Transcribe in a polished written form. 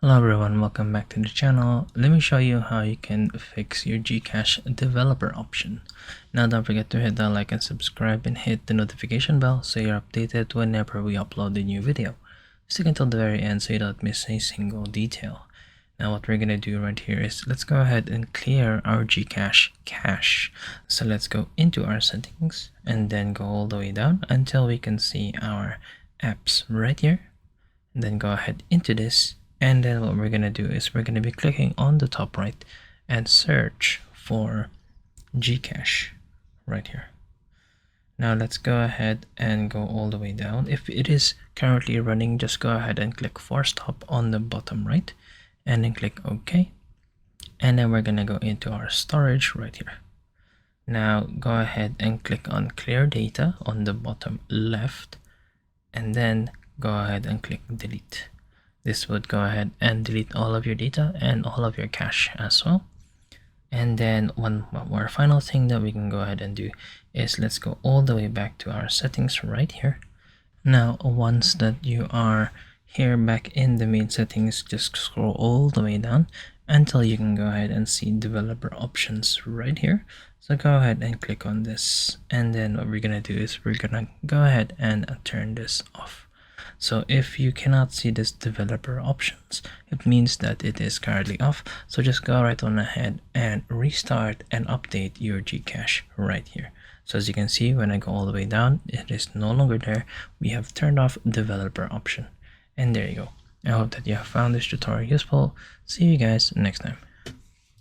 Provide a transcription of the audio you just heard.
Hello everyone, welcome back to the channel. Let me show you how you can fix your GCash developer option. Now don't forget to hit that like and subscribe and hit the notification bell so you're updated whenever we upload a new video. Stick until the very end so you don't miss a single detail. Now what we're gonna do right here is let's go ahead and clear our GCash cache. So let's go into our settings and then go all the way down until we can see our apps right here. And then go ahead into this. And then what we're going to do is we're going to be clicking on the top right and search for GCash right here. Now let's go ahead and go all the way down. If it is currently running, just go ahead and click force stop on the bottom right and then click OK. And then we're going to go into our storage right here. Now go ahead and click on clear data on the bottom left and then go ahead and click delete. This would go ahead and delete all of your data and all of your cache as well. And then one more final thing that we can go ahead and do is let's go all the way back to our settings right here. Now once that you are here back in the main settings, just scroll all the way down until you can go ahead and see developer options right here. So go ahead and click on this, and then what we're gonna do is we're gonna go ahead and turn this off. So if you cannot see this developer options, it means that it is currently off. So just go right on ahead and restart and update your GCash right here. So as you can see, when I go all the way down, it is no longer there. We have turned off developer option. And there you go. I hope that you have found this tutorial useful. See you guys next time.